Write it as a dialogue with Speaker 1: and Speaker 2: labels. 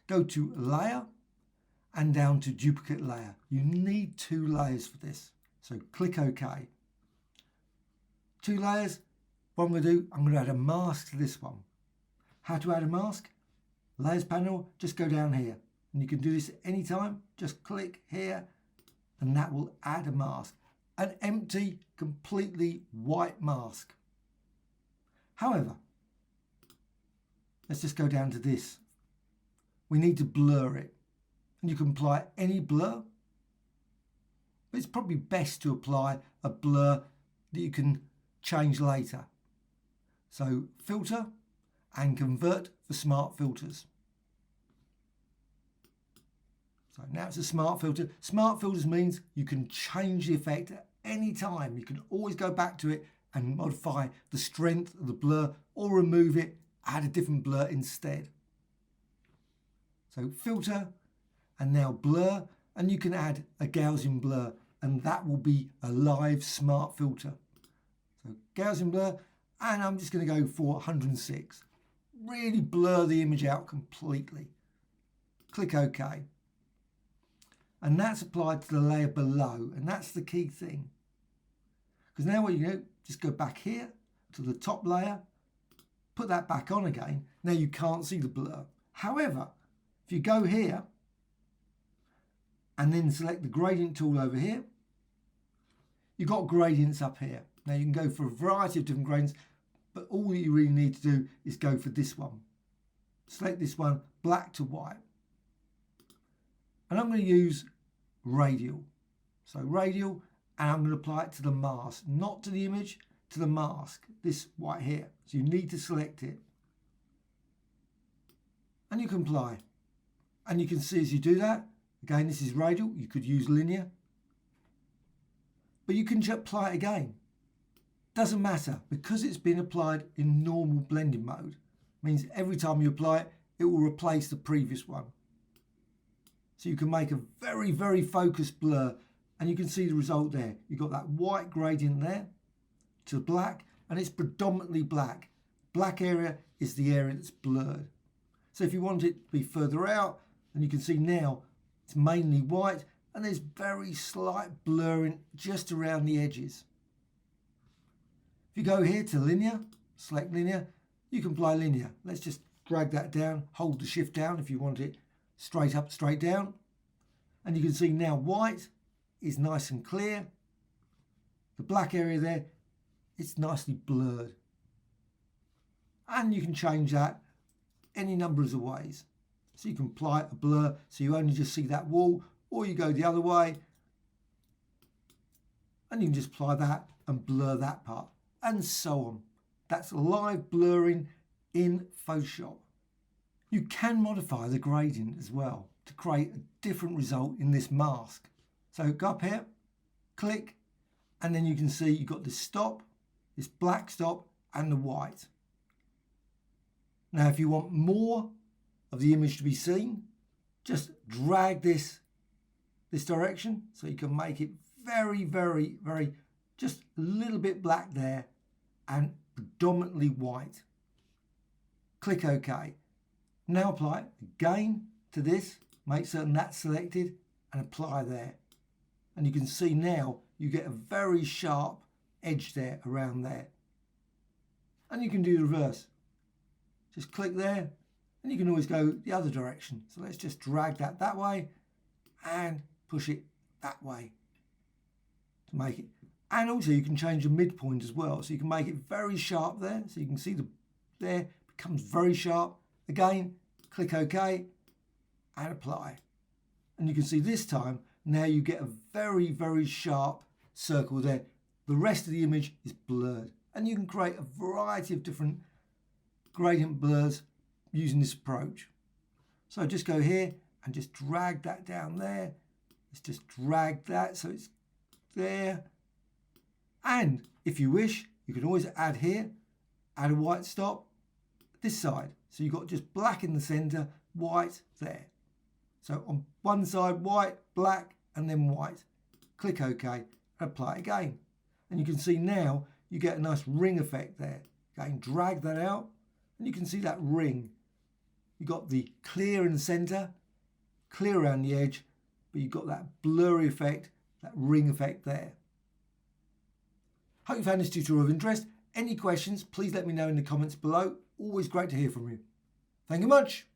Speaker 1: go to Layer and down to Duplicate Layer. You need 2 layers for this. So click OK. 2 layers. What I'm going to do, I'm going to add a mask to this one. How to add a mask? Layers panel, just go down here. And you can do this anytime. Just click here and that will add a mask. An empty, completely white mask. However, let's just go down to this. We need to blur it. And you can apply any blur. But it's probably best to apply a blur that you can change later. So filter and convert for smart filters. So now it's a smart filter. Smart filters means you can change the effect at any time. You can always go back to it and modify the strength of the blur or remove it, add a different blur instead. So filter and now blur, and you can add a Gaussian blur and that will be a live smart filter. So Gaussian blur, and I'm just going to go for 106. Really blur the image out completely. Click OK. And that's applied to the layer below, and that's the key thing. Because now what you do, just go back here to the top layer, put that back on again. Now you can't see the blur. However, if you go here and then select the gradient tool over here, you've got gradients up here. Now you can go for a variety of different gradients, but all that you really need to do is go for this one. Select this one, black to white. And I'm going to use radial. So radial, and I'm going to apply it to the mask, not to the image, to the mask, this white here. So you need to select it. And you can apply. And you can see as you do that, again, this is radial, you could use linear. But you can just apply it again. Doesn't matter, because it's been applied in normal blending mode. Means every time you apply it, it will replace the previous one. So you can make a very, very focused blur, and you can see the result there. You've got that white gradient there to black, and it's predominantly black. Black area is the area that's blurred. So if you want it to be further out, then you can see now it's mainly white, and there's very slight blurring just around the edges. If you go here to linear, select linear, you can apply linear. Let's just drag that down, hold the shift down if you want it straight up, straight down. And you can see now white is nice and clear. The black area there, it's nicely blurred. And you can change that any numbers of ways. So you can apply a blur so you only just see that wall, or you go the other way and you can just apply that and blur that part, and so on. That's live blurring in Photoshop. You can modify the gradient as well to create a different result in this mask. So go up here, click, and then you can see you've got this stop, this black stop, and the white. Now if you want more of the image to be seen, just drag this direction so you can make it very, very, very, just a little bit black there and predominantly white. Click OK. Now apply it again to this, make certain that's selected and apply there. And you can see now you get a very sharp edge there around there. And you can do the reverse. Just click there and you can always go the other direction. So let's just drag that way and push it that way to make it. And also you can change the midpoint as well. So you can make it very sharp there. So you can see there becomes very sharp. Again, click OK and apply. And you can see this time, now you get a very, very sharp circle there. The rest of the image is blurred. And you can create a variety of different gradient blurs using this approach. So just go here and just drag that down there. Let's just drag that so it's there. And if you wish, you can always add here, add a white stop this side. So you've got just black in the center, white there. So on one side, white, black, and then white. Click OK and apply again. And you can see now you get a nice ring effect there. Again, drag that out and you can see that ring. You've got the clear in the centre, clear around the edge, but you've got that blurry effect, that ring effect there. Hope you found this tutorial of interest. Any questions, please let me know in the comments below. Always great to hear from you. Thank you much.